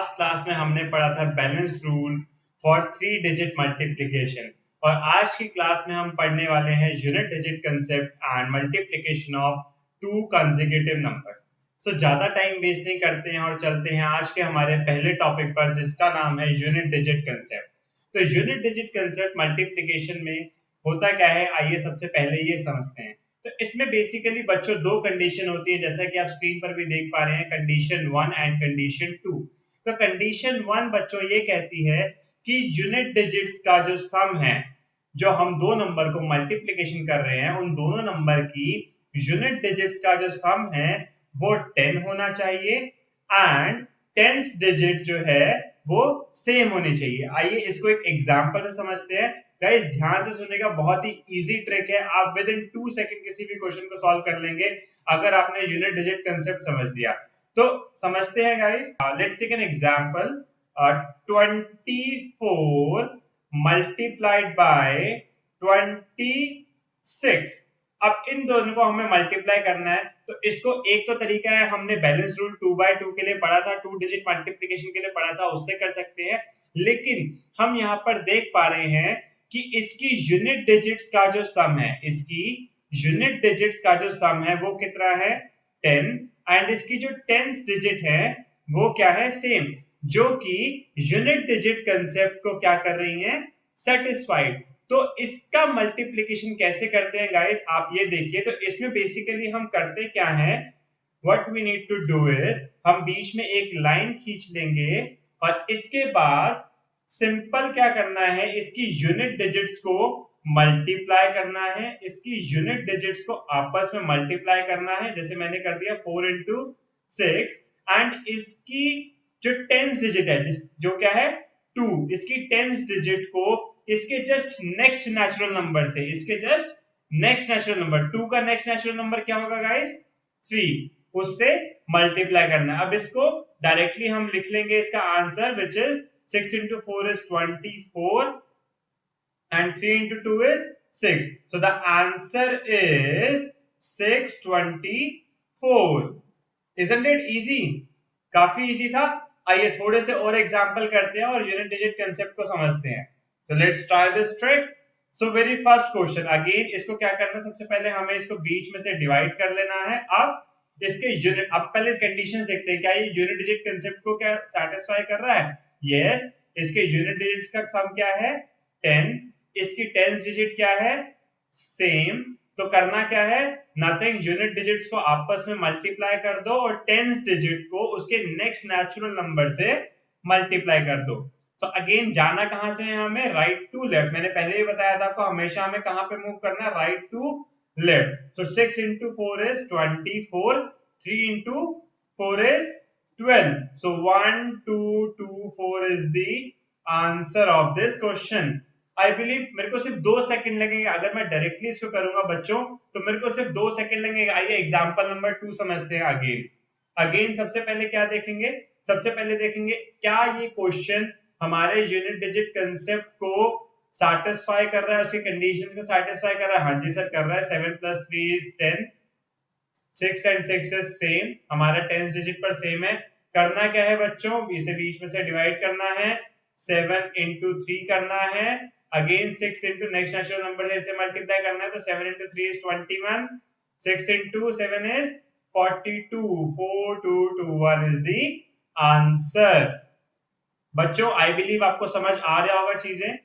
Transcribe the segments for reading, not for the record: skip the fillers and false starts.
Last class में हमने पढ़ा था balance rule for 3 digit multiplication और आज की क्लास में हम पढ़ने वाले हैं unit digit concept and multiplication of 2 consecutive number. So ज्यादा टाइम वेस्ट नहीं करते हैं और चलते हैं आज के हमारे पहले टॉपिक पर जिसका नाम है यूनिट डिजिट कंसेप्ट। तो यूनिट डिजिट कंसेप्ट मल्टीप्लिकेशन में होता क्या है, आइए सबसे पहले ये समझते हैं। तो इसमें बेसिकली बच्चों दो कंडीशन होती है, जैसा कि आप स्क्रीन पर भी देख पा रहे हैं, कंडीशन 1 एंड कंडीशन 2। तो कंडीशन 1 बच्चों ये कहती है कि यूनिट डिजिट्स का जो सम है, जो हम दो नंबर को मल्टीप्लिकेशन कर रहे हैं उन दोनों नंबर की यूनिट डिजिट्स का जो सम है वो 10 होना चाहिए एंड टेंथ डिजिट जो है वो सेम होनी चाहिए। आइए इसको एक एग्जांपल से समझते हैं। गाइस ध्यान से सुनेगा, बहुत ही इजी ट्रिक है, आप विद इन 2 सेकंड किसी भी क्वेश्चन को सॉल्व कर लेंगे अगर आपने यूनिट डिजिट कांसेप्ट समझ लिया। तो समझते हैं guys, let's take an example. 24 multiplied by 26। अब इन दोनों को हमें मल्टीप्लाई करना है, तो इसको एक तो तरीका है, हमने बैलेंस रूल 2/2 के लिए पढ़ा था, 2 डिजिट मल्टीप्लिकेशन के लिए पढ़ा था, उससे कर सकते हैं। लेकिन हम यहाँ पर देख पा रहे हैं कि इसकी यूनिट डिजिट्स का जो सम है, इसकी यूनिट डिजिट्स का जो सम है वो कितना है 10 एंड इसकी जो 10th डिजिट है वो क्या है सेम, जो कि यूनिट डिजिट कंसेप्ट को क्या कर रही है सेटिस्फाइड। तो इसका मल्टीप्लिकेशन कैसे करते हैं गाइस, आप ये देखिए। तो इसमें बेसिकली हम करते क्या है, what we need to do is, हम बीच में एक लाइन खींच लेंगे और इसके बाद सिंपल क्या करना है, इसकी यूनिट डिजिट्स को मल्टीप्लाई करना है, इसकी यूनिट डिजिट्स को आपस में मल्टीप्लाई करना है। जैसे मैंने कर दिया 4 into 6 एंड इसकी जो 10th डिजिट है जो क्या है 2, इसकी 10th डिजिट को इसके जस्ट नेक्स्ट नेचुरल नंबर से, इसके जस्ट नेक्स्ट नेचुरल नंबर 2 का नेक्स्ट नेचुरल नंबर क्या होगा गाइस 3, उससे मल्टीप्लाई करना है। अब इसको डायरेक्टली हम लिख लेंगे इसका answer which is 6 into 4 is 24 and 3 into 2 is 6. So the answer is 624. Isn't it easy? काफी इजी था। आइए थोड़े से और एग्जांपल करते हैं और यूनिट डिजिट कांसेप्ट को समझते हैं। So let's try this trick. So very first question, again इसको क्या करना है, सबसे पहले हमें इसको बीच में से डिवाइड कर लेना है। अब इसके यूनिट, अब पहले कंडीशन देखते हैं, क्या ये यूनिट डिजिट कांसेप्ट को क्या सैटिस्फाई कर रहा है? यस। इसके यूनिट डिजिट्स का सम क्या है 10, इसकी 10th डिजिट क्या है सेम। तो करना क्या है, नथिंग, यूनिट डिजिट्स को आपस में मल्टीप्लाई कर दो और 10th डिजिट को उसके नेक्स्ट नेचुरल नंबर से मल्टीप्लाई कर दो। तो अगेन जाना कहां से है हमें, राइट टू लेफ्ट। मैंने पहले ही बताया था आपको, हमेशा हमें कहां पे मूव करना है, right to left. So 6 into 4 is 24, 3 into 4 is 12. So 1 2 2 4 is the answer of this question. I believe मेरे को सिर्फ 2 सेकंड लगेंगे, अगर मैं डायरेक्टली इसको करूंगा बच्चों तो मेरे को सिर्फ 2 सेकंड लगेंगे। आइए एग्जांपल नंबर 2 समझते हैं। अगेन सबसे पहले क्या देखेंगे, सबसे पहले देखेंगे क्या ये क्वेश्चन हमारे यूनिट डिजिट कांसेप्ट को सैटिस्फाई कर रहा है, उसके कंडीशंस को सैटिस्फाई कर रहा है। हाँ जी सर कर रहा है। 7 + 3 is 10, 6 and 6 is same, हमारा 10th डिजिट पर सेम है। करना क्या है बच्चों, इसे बीच में से डिवाइड करना है, 7 into 3 करना है, again 6 into next natural number से इसे मल्टीप्लाई करना है। तो 7 into 3 is 21, 6 into 7 is 42, 4 2 2 1 is the answer. बच्चों आई बिलीव आपको समझ आ रहा होगा चीजें,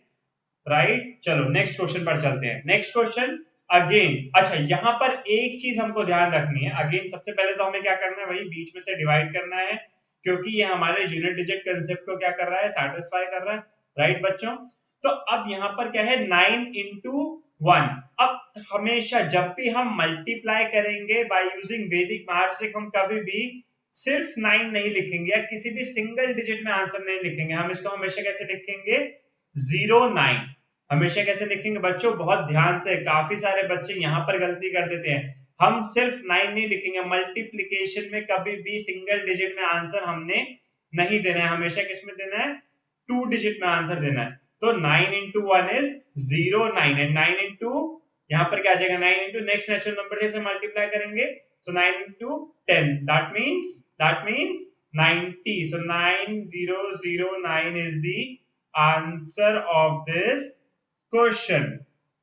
राइट। चलो नेक्स्ट क्वेश्चन पर चलते हैं। नेक्स्ट क्वेश्चन अगेन, अच्छा यहाँ पर एक चीज हमको ध्यान रखनी है। अगेन सबसे पहले तो हमें क्या करना है, वही बीच में से डिवाइड करना है, क्योंकि ये हमारे यूनिट डिजिट कांसेप्ट को क्या कर रहा है, सैटिस्फाई कर रहा है, राइट बच्चों। तो अब यहाँ पर क्या है 9 into 1। अब हमेशा जब भी हम मल्टीप्लाई करेंगे बाय यूजिंग वैदिक मैथ्स, हम कभी भी सिर्फ 9 नहीं लिखेंगे या किसी भी सिंगल डिजिट में आंसर नहीं लिखेंगे। हम इसको हमेशा कैसे लिखेंगे 09, हमेशा कैसे लिखेंगे बच्चों, बहुत ध्यान से। काफी सारे बच्चे यहाँ पर गलती कर देते हैं, हम सिर्फ 9 नहीं लिखेंगे, मल्टीप्लिकेशन में कभी भी सिंगल डिजिट में आंसर हमने नहीं देना है, हमेशा किसमें देना है 2 डिजिट में आंसर देना है। तो 9 into 1 is 09 and 9 into यहाँ पर क्या आ जाएगा, 9 into नेक्स्ट नेचुरल नंबर से मल्टीप्लाई करेंगे, so 9 into 10, that means 90. So 9009 is the answer of this question.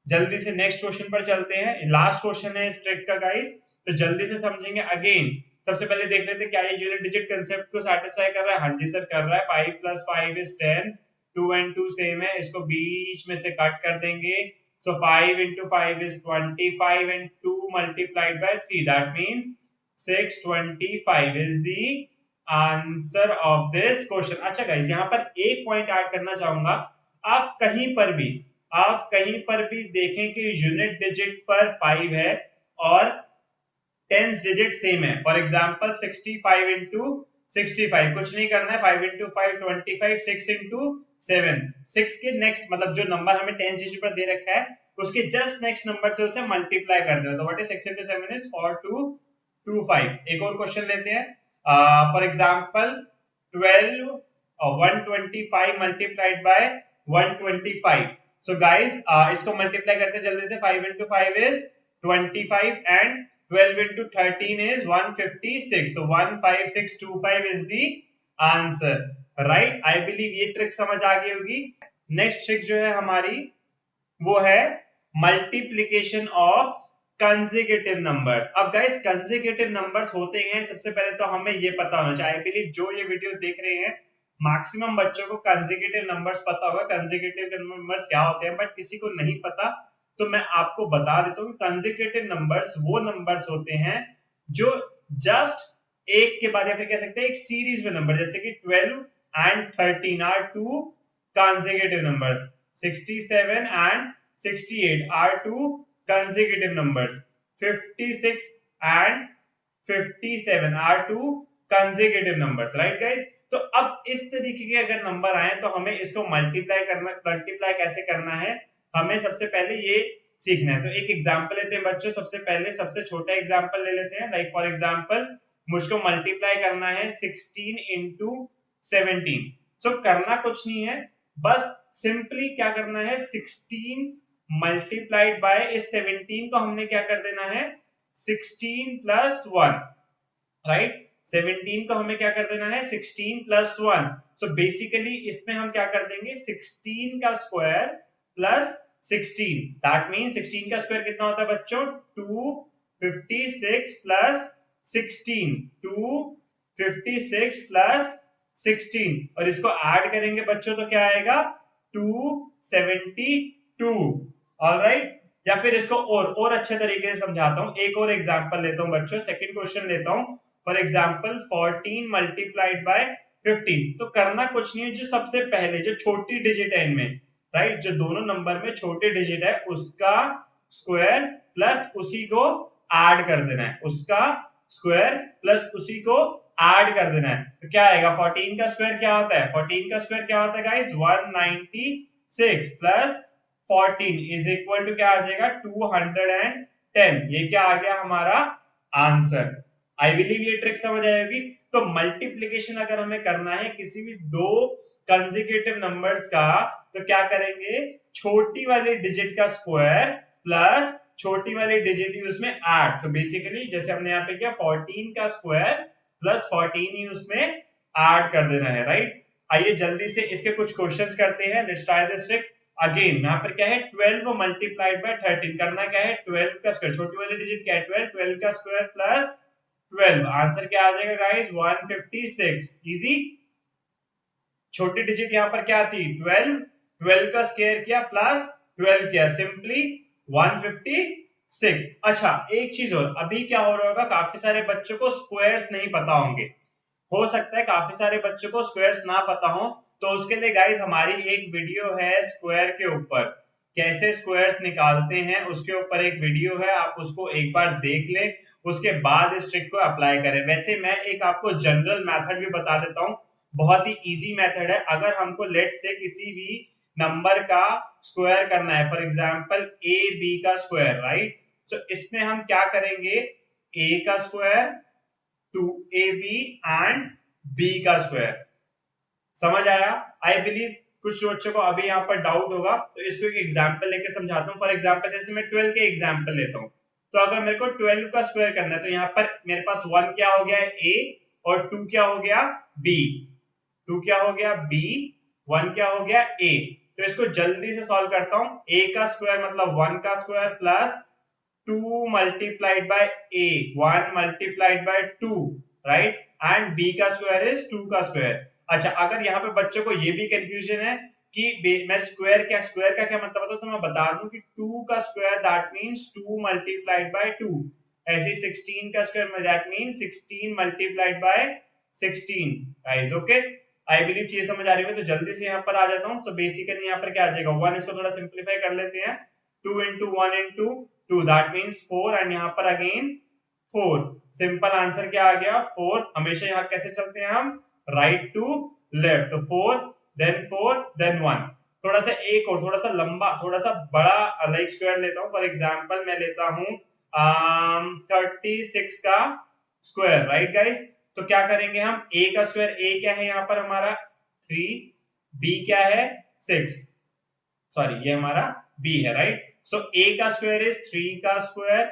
जल्दी से नेक्स्ट क्वेश्चन पर चलते हैं. लास्ट क्वेश्चन है इस ट्रिक का गाइस, तो जल्दी से समझेंगे. अगेन सबसे पहले देख लेते हैं क्या ये यूनिट डिजिट कंसेप्ट को सैटिस्फाई कर रहा है. हाँ जी सर कर रहा है. 5 + 5 is 10. 2 and 2 सेम है, इसको बीच में से कट कर देंगे. So 5 × 5 is 25 and 2 multiplied by 3, that means 625 is the answer of this question. अच्छा गाइस यहाँ पर एक पॉइंट ऐड करना चाहूंगा. आप कहीं पर भी देखें कि यूनिट डिजिट पर 5 है और टेंस डिजिट सेम है. फॉर एग्जांपल 65 × 65, कुछ नहीं करना है. 5 × 5 25, 6 × 7, 6 के नेक्स्ट मतलब जो नंबर हमें टेंस डिजिट पर दे रखा है उसके जस्ट नेक्स्ट नंबर से उसे मल्टीप्लाई कर देना. तो व्हाट इज 6 × 7 is 4225. एक और क्वेश्चन लेते हैं. For example 12 125 multiplied by 125. So guys इसको मल्टीप्लाई करते हैं जल्दी से. 5 × 5 is 25 and 12 × 13 is 156. तो 15625 is the answer. Right, I believe ये ट्रिक समझ आ गई होगी. नेक्स्ट ट्रिक जो है हमारी वो है मल्टीप्लिकेशन ऑफ कंसेक्यूटिव नंबर्स. अब गाइस कंसेक्यूटिव नंबर्स होते हैं, सबसे पहले तो हमें ये पता होना चाहिए. आई बिलीव जो ये वीडियो देख रहे हैं मैक्सिमम बच्चों को कंसेक्यूटिव नंबर्स पता होगा, कंसेक्यूटिव नंबर्स क्या होते हैं, बट किसी को नहीं पता. तो मैं आपको बता देता हूँ कि कंसेक्यूटिव नंबर्स वो नंबर्स होते हैं जो जस्ट एक के बाद या फिर कह सकते हैं एक सीरीज में नंबर, जैसे कि 12 and 13 are two consecutive numbers. 67 and 68 are two consecutive numbers. 56 and 57 are two consecutive numbers. Right guys? तो अब इस तरीके के अगर नंबर आए तो हमें इसको मल्टीप्लाई कैसे करना है, हमें सबसे पहले ये सीखना है. तो एक एग्जांपल लेते हैं बच्चों. सबसे पहले सबसे छोटा एग्जांपल ले लेते हैं. लाइक फॉर एग्जांपल मुझको मल्टीप्लाई करना है 16 × 17. सो करना कुछ नहीं है, बस सिंपली क्या करना है, 16 मल्टीप्लाइड बाय इस 17 को हमने क्या कर देना है 16 + 1. राइट, 17 को हमें क्या कर देना है 16 + 1. सो बेसिकली इसमें हम क्या कर देंगे 16 का स्क्वायर प्लस 16. दैट मींस 16 का स्क्वायर कितना होता है बच्चों 256 + 16, 256 + 16, और इसको ऐड करेंगे बच्चों तो क्या आएगा 272. ऑलराइट, या फिर इसको और अच्छे तरीके से समझाता हूं. एक और एग्जांपल लेता हूं बच्चों. सेकंड क्वेश्चन लेता हूं. For example 14 multiplied by 15. तो करना कुछ नहीं है, जो सबसे पहले जो छोटी डिजिट है इनमें, राइट, जो दोनों नंबर में छोटे डिजिट है उसका स्क्वायर प्लस उसी को ऐड कर देना है. उसका स्क्वायर प्लस उसी को ऐड कर देना है. तो क्या आएगा 14 का स्क्वायर क्या होता है, 14 का स्क्वायर क्या होता है guys 196 plus 14 is equal to क्या आ जाएगा 210. ये क्या आ गया हमारा आंसर. आई बिलीव ये ट्रिक समझ आएगी. तो मल्टीप्लिकेशन अगर हमें करना है किसी भी दो कंसेक्यूटिव नंबर्स का, तो क्या करेंगे छोटी वाली डिजिट का स्क्वायर प्लस छोटी वाली डिजिट ही उसमें ऐड. सो बेसिकली जैसे हमने यहाँ पे किया 14 का स्क्वायर प्लस 14 ही उसमें ऐड कर देना है. राइट, आइए जल्दी से इसके कुछ क्वेश्चंस करते हैं. Let's try this trick again. यहाँ पर क्या है 12 मल्टीप्लाइड बाय 13. करना क्या है 12 का स्क्वायर, छोटी वाली डिजिट क्या है 12, 12 का स्क्वायर प्लस 12. आंसर क्या आ जाएगा गाइस 156. इजी. छोटी डिजिट यहाँ पर क्या थी 12, 12 का स्क्वायर किया प्लस 12 किया, सिंपली 156. अच्छा एक चीज और, अभी क्या हो रहा होगा काफी सारे बच्चों को स्क्वायर्स नहीं पता होंगे. हो सकता है काफी सारे बच्चों को स्क्वायर्स ना पता हो, तो उसके लिए गाइस हमारी एक वीडियो है स्क्वायर के ऊपर, कैसे स्क्वायर्स निकालते हैं उसके ऊपर एक वीडियो है. आप उसको एक बार देख लें, उसके बाद इस ट्रिक को अप्लाई करें. वैसे मैं एक आपको जनरल मेथड भी बता देता हूं, बहुत ही इजी मेथड है. अगर हमको लेट्स से किसी भी नंबर का स्क्वायर करना है, फॉर एग्जांपल ए बी का स्क्वायर, राइट, सो इसमें हम क्या करेंगे a का स्क्वायर 2ab एंड b का स्क्वायर. समझ आया? आई बिलीव कुछ बच्चों को अभी यहाँ पर डाउट होगा, तो इसको एक एग्जांपल लेके समझाता हूँ. फॉर एग्जांपल जैसे मैं 12 के एग्जांपल लेता हूँ, तो अगर मेरे को 12 का स्क्वायर करना है तो यहाँ पर मेरे पास 1 क्या हो गया है a और 2 क्या हो गया b, 2 क्या हो गया b, 1 क्या हो गया a। तो इसको जल्दी से सॉल्व करता हूं। a का स्क्वायर मतलब 1 का square plus 2 multiplied by a, 1 multiplied by 2, right? And b का स्क्वायर इज 2 का स्क्वायर। अच्छा, अगर यहाँ पे बच्चों को ये भी कंफ्यूजन है कि मैं स्क्वायर क्या मतलब होता है, तो मैं बता दूं कि 2 का square that means 2 multiplied by 2, ऐसे 16 का square that means 16 multiplied by 16। Guys okay, I believe चीज समझ आ रही है। तो जल्दी से यहाँ पर आ जाता हूँ। तो बेसिकली यहाँ पर क्या आ जाएगा 1, इसको थोड़ा सिंप्लीफाई कर लेते हैं, 2 into 1 into 2 that means 4 and यहाँ पर अगेन 4। सिंपल आंसर क्या आ गया 4। हमेशा यहाँ कैसे चलते हैं हम, राइट टू लेफ्ट। तो 4 then 1। थोड़ा सा एक और थोड़ा सा लंबा थोड़ा सा बड़ा लाइक स्क्वायर लेता हूँ। फॉर एग्जांपल मैं लेता हूँ 36 का स्क्वायर, राइट गाइस। तो क्या करेंगे हम, a का स्क्वायर, a क्या है यहाँ पर हमारा 3, b क्या है 6, सॉरी ये हमारा b है, राइट। सो a का स्क्वायर इज 3 का square,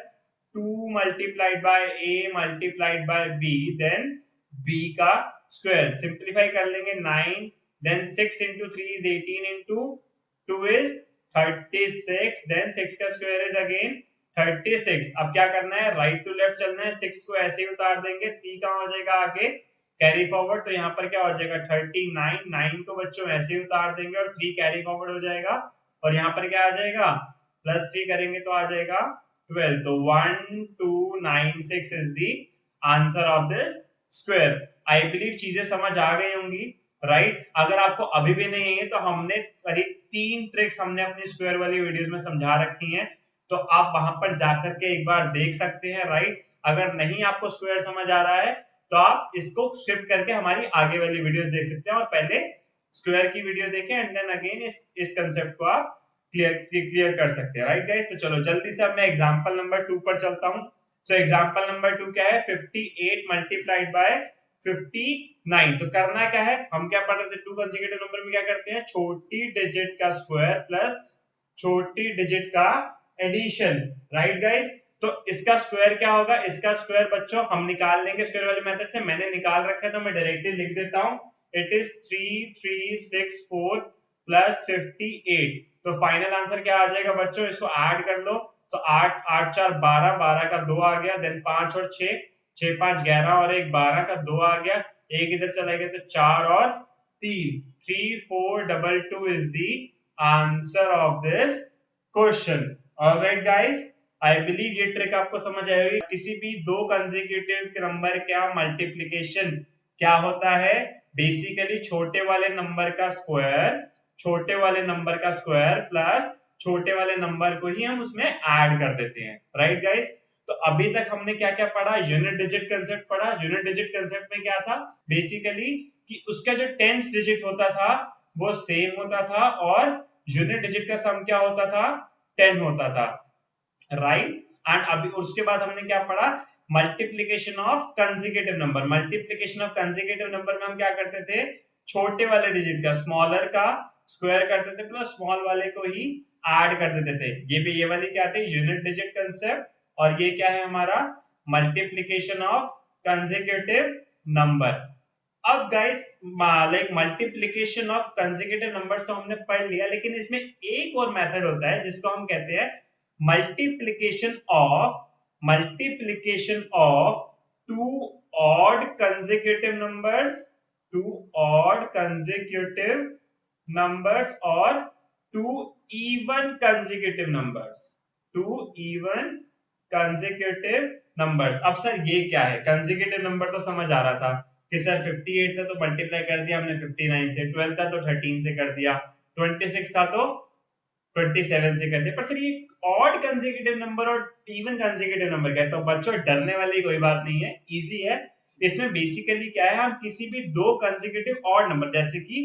2 multiplied by a multiplied by b, then b का स्क्वायर। सिंप्लीफाई कर लेंगे 9, then 6 into 3 is 18 into 2 is 36, then 6 का स्क्वायर इज अगेन 36। अब क्या करना है, राइट टू लेफ्ट चलना है। 6 को ऐसे ही उतार देंगे, 3 कहाँ हो जाएगा आगे, कैरी फॉरवर्ड। तो यहाँ पर क्या हो जाएगा 39, 9 को बच्चों ऐसे ही उतार देंगे और 3 कैरी फॉरवर्ड हो जाएगा। और यहाँ पर क्या आ जाएगा, +3 करेंगे तो आ जाएगा 12। तो 1296 is the answer of this square. I believe चीजें समझ आ गई होंगी, राइट। अगर आपको अभी भी नहीं है तो हमने करीब 3 ट्रिक्स हमने अपनी स्क्वायर वाली वीडियोस में समझा रखी हैं, तो आप वहां पर जाकर के एक बार देख सकते हैं, राइट। अगर नहीं आपको स्क्वायर समझ आ रहा है तो आप इसको स्किप करके हमारी आगे वाली वीडियोस देख सकते हैं और पहले स्क्वायर की वीडियो देखें एंड देन अगेन इस कंसेप्ट को आप क्लियर कर सकते हैं, राइट गाइस। तो चलो जल्दी से अब मैं एग्जांपल नंबर 2 पर चलता हूं। सो एग्जांपल नंबर 2 क्या है, 58 मल्टीप्लाइड बाय 59। तो करना क्या है, हम क्या पढ़ रहे थे, 2 कंसेक्यूटिव नंबर में क्या करते हैं, छोटी डिजिट का स्क्वायर प्लस छोटी डिजिट का एडिशन, राइट गाइस। तो इसका स्क्वायर क्या होगा, इसका स्क्वायर बच्चों हम निकाल लेंगे स्क्वायर वाले मेथड से। मैंने निकाल रखा है तो मैं डायरेक्टली लिख देता हूं, इट इज 3364 प्लस 58। तो फाइनल आंसर क्या आ जाएगा बच्चों, इसको ऐड कर लो। तो 8 8 4 12, 12 का 2 आ गया, देन 5 और 6, 6 5 11 और 1 12 का 2 आ गया, एक इधर चला गया तो 4 और 3, 3422 is the answer of this question. Alright guys, I believe ये ट्रिक आपको समझ आएगी। किसी भी दो कंसेक्यूटिव नंबर का मल्टीप्लिकेशन क्या होता है, बेसिकली छोटे वाले नंबर का स्क्वायर, छोटे वाले नंबर का स्क्वायर प्लस छोटे वाले नंबर को ही हम उसमें ऐड कर देते हैं, राइट गाइस। तो अभी तक हमने क्या क्या पढ़ा, यूनिट डिजिट कंसेप्ट पढ़ा। यूनिट डिजिट कंसेप्ट में क्या था, बेसिकली कि उसका जो टेंस डिजिट होता था वो सेम होता था और यूनिट डिजिट का सम क्या होता था, 10 होता था, राइट। एंड अभी उसके बाद हमने क्या पढ़ा, multiplication of consecutive number. Multiplication of consecutive number में हम क्या करते थे, छोटे वाले डिजिट का स्मॉलर का स्क्वायर करते थे प्लस स्मॉल वाले को ही ऐड कर देते थे। ये वाली क्या थी, यूनिट डिजिट कंसेप्ट, और ये क्या है हमारा मल्टीप्लिकेशन ऑफ कंसेक्यूटिव नंबर। अब guys like multiplication of consecutive numbers तो हमने पढ़ लिया, लेकिन इसमें एक और मेथड होता है जिसको हम कहते हैं multiplication of two odd consecutive numbers, two odd consecutive numbers or two even consecutive numbers, two even consecutive numbers। अब सर ये क्या है, consecutive number तो समझ आ रहा था कि सर 58 था तो मल्टीप्लाई कर दिया हमने 59 से, 12 था तो 13 से कर दिया, 26 था तो 27 से कर दिया। पर सर ये ऑड कंसेक्यूटिव नंबर और इवन कंसेक्यूटिव नंबर क्या है, तो बच्चों डरने वाली कोई बात नहीं है, इजी है। इसमें बेसिकली क्या है, हम किसी भी दो कंसेक्यूटिव ऑड नंबर, जैसे कि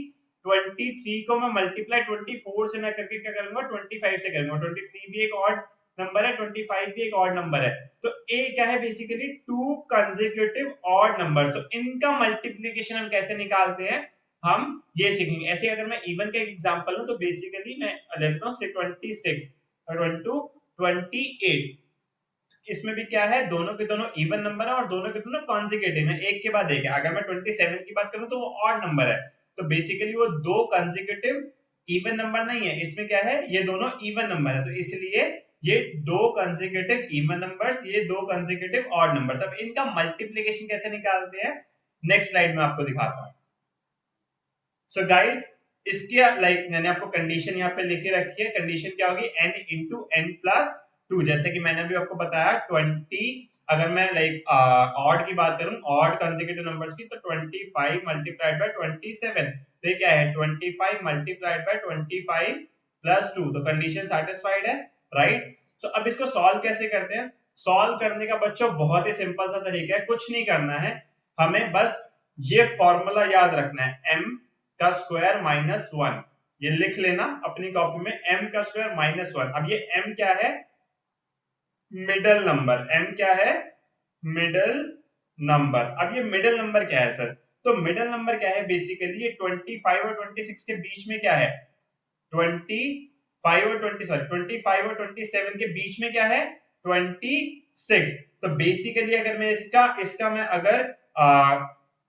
23 को मैं मल्टीप्लाई 24 से ना करके क्या करूंगा, 25 से करूंगा। 23 भी एक ऑड नंबर है, 25 भी एक ऑड नंबर है। तो ए क्या है, basically to consecutive odd number. तो इनका मल्टीप्लिकेशन हम कैसे निकालते हैं, हम ये सीखेंगे। ऐसे अगर मैं इवन का एग्जांपल लूं तो बेसिकली मैं ले लेता हूं 26 और 1 to 28। इसमें भी क्या है, दोनों के दोनों इवन नंबर है और दोनों के दोनों कॉन्जिक्यूटिव है, एक के बाद एक है। अगर मैं 27 की बात करूं तो वो ऑड नंबर है, तो बेसिकली वो दो कॉन्जिक्यूटिव इवन नंबर नहीं है, इसमें क्या है, ये दोनों इवन नंबर है, तो इसलिए ये दो कंसेक्यूटिव इवन नंबर्स, ये दो कंसेक्यूटिव ऑड नंबर्स। अब इनका मल्टीप्लिकेशन कैसे निकालते हैं, नेक्स्ट स्लाइड में आपको दिखाता हूं। सो गाइस, इसके लाइक मैंने आपको कंडीशन यहाँ पे लिखे रखी है, कंडीशन क्या होगी, n इंटू n प्लस 2, जैसे कि मैंने अभी आपको बताया 20, अगर मैं लाइक ऑड की बात करूं, ऑड कंसेक्यूटिव नंबर्स की, तो 25 मल्टीप्लाइड बाय 27, तो ये क्या है 25 मल्टीप्लाइड बाय 25 प्लस 2, तो कंडीशन सैटिस्फाइड है, राइट। सो अब इसको सॉल्व कैसे करते हैं, सॉल्व करने का बच्चों बहुत ही सिंपल सा तरीका है, कुछ नहीं करना है, हमें बस ये फॉर्मूला याद रखना है, m का स्क्वायर माइनस 1, ये लिख लेना अपनी कॉपी में, m का स्क्वायर माइनस 1। अब ये m क्या है, मिडल नंबर, m क्या है, मिडल नंबर। अब ये मिडल नंबर क्या है सर, तो मिडल नंबर क्या है, बेसिकली ये 25 और 26 के बीच में क्या है, 25 और 27 के बीच में क्या है, 26। तो बेसिकली अगर मैं इसका मैं अगर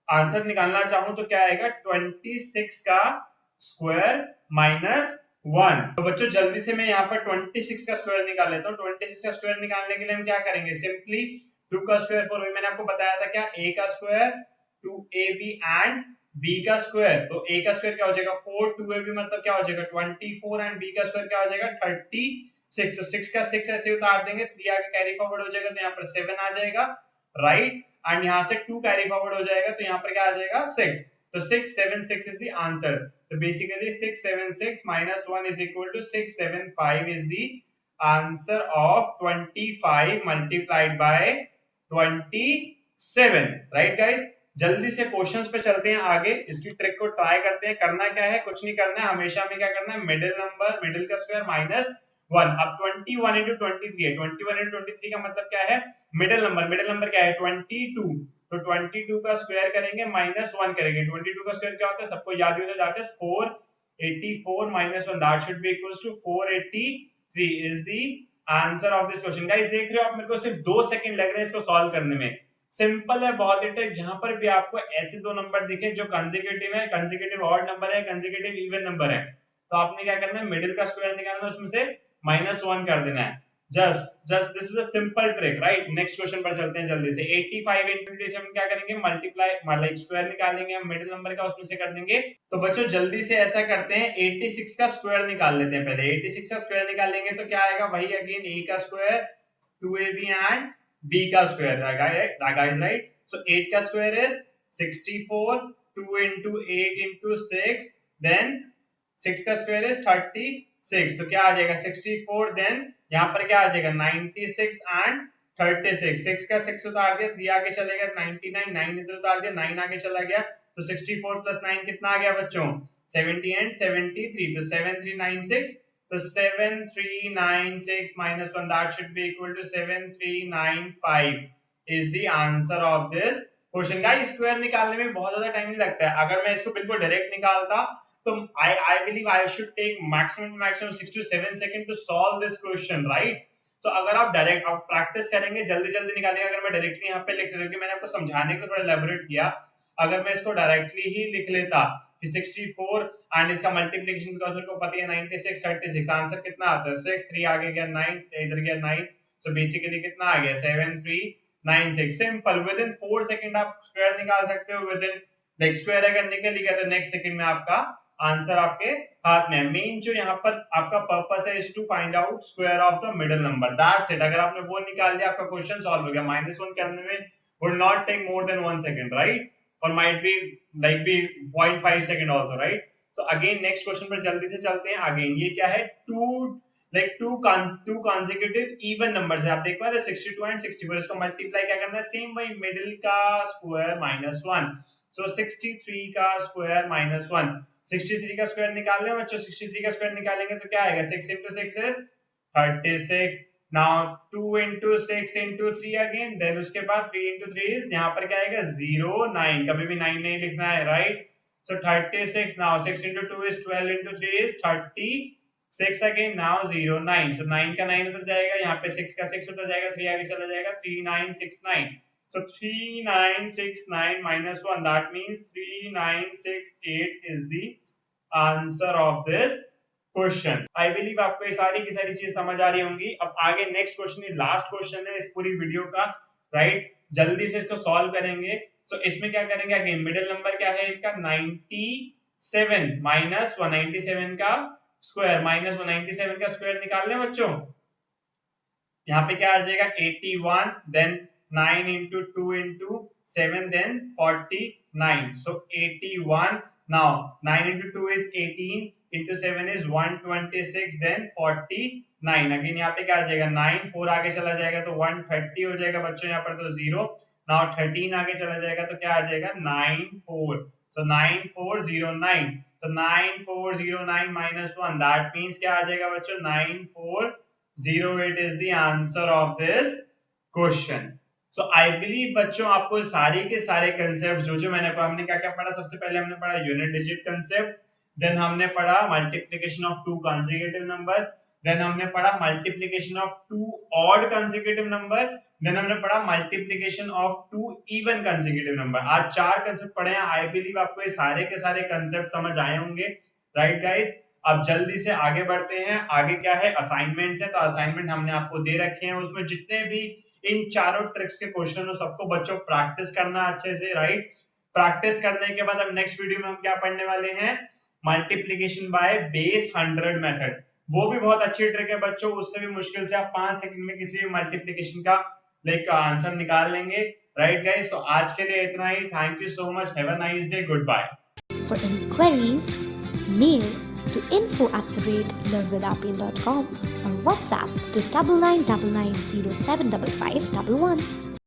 आंसर निकालना चाहूं तो क्या आएगा, 26 का स्क्वायर माइनस 1। तो बच्चों जल्दी से मैं यहाँ पर 26 का स्क्वायर निकाल लेता हूँ। 26 का स्क्वायर निकालने के लिए हम क्या करेंगे, सिंपली 2 का स्क्वायर, फॉर मैंने आपको बताया था क्या, a का स्क्वायर 2ab एंड b का स्क्वायर, तो a का स्क्वायर क्या हो जाएगा 4, 2ab मतलब क्या हो जाएगा 24 एंड b का स्क्वायर क्या हो जाएगा 36, तो 6 का 6 ऐसे उतार देंगे, 3 आगे कैरी फॉरवर्ड हो जाएगा, तो यहाँ पर 7 आ जाएगा, राइट, एंड यहाँ से 2 कैरी फॉरवर्ड हो जाएगा, तो यहाँ पर क्या आ जाएगा 6, तो 676 is the answer. So basically 676 minus 1 is equal to 675 is the answer of 25 multiplied by 27, right guys। जल्दी से क्वेश्चंस पे चलते हैं आगे, इसकी ट्रिक को ट्राई करते हैं। करना क्या है, कुछ नहीं करना है, हमेशा हमें क्या करना है, मिडिल नंबर, मिडिल का स्क्वायर माइनस 1। अब 21 into 23 है, 21 into 23 का मतलब क्या है, मिडिल नंबर, मिडिल नंबर क्या है 22, तो 22 का स्क्वायर करेंगे माइनस 1 करेंगे, 22 का स्क्वायर क्या होता है, सबको याद ही होता है, that is 484 minus 1, that should be equals to 483 is the answer of this question। Guys देख रहे हो आप, मेरे को सिर्फ 2 सेकंड लग रहे हैं इसको सॉल्व करने में, सिंपल है बहुत ही ट्रिक। जहां पर भी आपको ऐसे दो नंबर दिखे जो कंसेक्यूटिव है, कंसेक्यूटिव ऑड नंबर है, कंसेक्यूटिव इवन नंबर है, तो आपने क्या करना है, मिडिल का स्क्वायर निकालना है, उसमें से माइनस 1 कर देना है, just this is a simple trick, right. Next question पर चलते हैं जल्दी से। 85 into 27 क्या करेंगे, मल्टीप्लाई मतलब स्क्वायर निकालेंगे हम मिडिल नंबर का, उसमें से कर देंगे। तो बच्चों जल्दी से ऐसा करते हैं, 86 का स्क्वायर निकाल लेते हैं पहले। 86 का स्क्वायर निकालेंगे तो क्या आएगा, वही अगेन a का स्क्वायर 2ab एंड b का स्क्वायर, गाइस राइट। सो 8 का square is 64, 2 into 8 into 6, then 6 का स्क्वायर इज 36, तो क्या आ जाएगा 64, देन यहाँ पर क्या आ जाएगा 96 एंड 36, 6 का 6 उतार दिया, 3 आगे चले गया 99, 9 इधर उतार दिया, 9 आगे चला गया, तो 64 प्लस 9 कितना आ गया बच्चों 70 एंड 73, तो 7396, तो 7396 minus 1, that should be equal to 7395 is the answer of this question. Guys square निकालने में बहुत ज्यादा टाइम नहीं लगता है, अगर मैं इसको बिल्कुल डायरेक्ट निकालता तो I believe I should take maximum 6 to 7 seconds to solve this question, right? तो अगर आप डायरेक्ट आप प्रैक्टिस करेंगे जल्दी जल्दी निकालेंगे। अगर मैं डायरेक्टली यहाँ पे लिख देता, क्योंकि मैंने आपको समझाने के लिए थोड़ा एलैबोरेट किया, अगर मैं इसको डायरेक्टली ही लिख लेता कि 64 एंड इसका मल्टीप्लिकेशन बिकॉज़ मेरे को पता है 96 36, आंसर कितना आता है 6, 3 आगे गया 9, इधर गया 9, सो बेसिकली कितना आ गया 7396। सिंपल, विद इन 4 सेकंड आप स्क्वायर निकाल सकते हो, विद इन लाइक स्क्वायर अगर निकल गया तो नेक्स्ट सेकंड में आपका आंसर आपके हाथ में है। मेन जो यहाँ पर आपका पर्पस है is to find out square of the middle number, that's it. अगर आपने वो निकाल लिया आपका क्वेश्चन सॉल्व हो गया। -1 करने में would not take more than 1 second, right? Or might be like be 0.5 second also, right? So again next question पर जल्दी से चलते हैं। अगेन ये क्या है, two consecutive even numbers है, आप देख पा रहे 62 and 64, इसको मल्टीप्लाई क्या करना है, सेम वही मिडिल का स्क्वायर -1, so 63 का स्क्वायर -1, 63 का स्क्वायर निकाल लें बच्चों। 63 का स्क्वायर निकालेंगे तो क्या आएगा, 6 into 6 is 36, now 2 into 6 into 3 again, then उसके बाद 3 into 3 is यहाँ पर क्या आएगा 0 9, कभी भी 9 नहीं लिखना है, right. so 36, now 6 into 2 is 12 into 3 is 32, 6 again, now 0 9, सो 9 का 9 उधर जाएगा, यहाँ पे 6 का 6 उधर जाएगा, 3 आगे चला जाएगा, 3 9 6 9, so 3 9 6 9 minus 1, that means 3 9 6 8 is the answer of this question. I believe आपको ये सारी की सारी चीज समझ आ रही होंगी। अब आगे नेक्स्ट क्वेश्चन, लास्ट क्वेश्चन है इस पूरी वीडियो का, राइट? जल्दी से इसको सॉल्व करेंगे। सो इसमें क्या करेंगे, अगेन मिडिल नंबर क्या है इनका 97 माइनस 197 का स्क्वायर, माइनस 197 का स्क्वायर निकाल लें बच्चों। यहाँ पे क्या आ जाएगा 81, then 9 into 2 into 7, then 49, so 81, now 9 into 2 is 18 into 7 is 126, then 49, again यहाँ पे क्या आ जाएगा 9, 4 आगे चला जाएगा तो 130 हो जाएगा बच्चों, यहाँ पर तो 0, now 13 आगे चला जाएगा तो क्या आ जाएगा 94, so 9409, so 9409 minus 1, that means क्या आ जाएगा बच्चों 9408 is the answer of this question. So I believe बच्चों आपको सारे के सारे कंसेप्ट जो मैंने पढ़ा, हमने क्या क्या पढ़ा, सबसे पहले हमने पढ़ा यूनिट डिजिट कंसेप्ट, देन हमने पढ़ा multiplication of two consecutive number, then हमने पढ़ा multiplication of two odd consecutive number, then हमने पढ़ा multiplication of two even consecutive number. आज 4 कंसेप्ट पढ़े हैं। आई बिलीव आपको ये सारे के सारे कंसेप्ट समझ आए होंगे, राइट गाइस? अब जल्दी से आगे बढ़ते हैं। आगे क्या है, असाइनमेंट्स है। तो असाइनमेंट हमने आपको दे रखे हैं, उसमें जितने भी इन चारों ट्रिक्स के क्वेश्चन हो सबको बच्चों प्रैक्टिस करना अच्छे से, राइट? प्रैक्टिस करने के बाद अब नेक्स्ट वीडियो में हम क्या पढ़ने वाले हैं, मल्टीप्लिकेशन बाय बेस 100 मेथड। वो भी बहुत अच्छी ट्रिक है बच्चों, उससे भी मुश्किल से आप 5 सेकंड में किसी भी मल्टीप्लिकेशन का लाइक आंसर निकाल लेंगे, राइट गाइस? तो आज के लिए इतना ही। Thank you so much, have a nice day, goodbye. For inquiries, mail to info@learnwithappian.com or WhatsApp to 9999075511.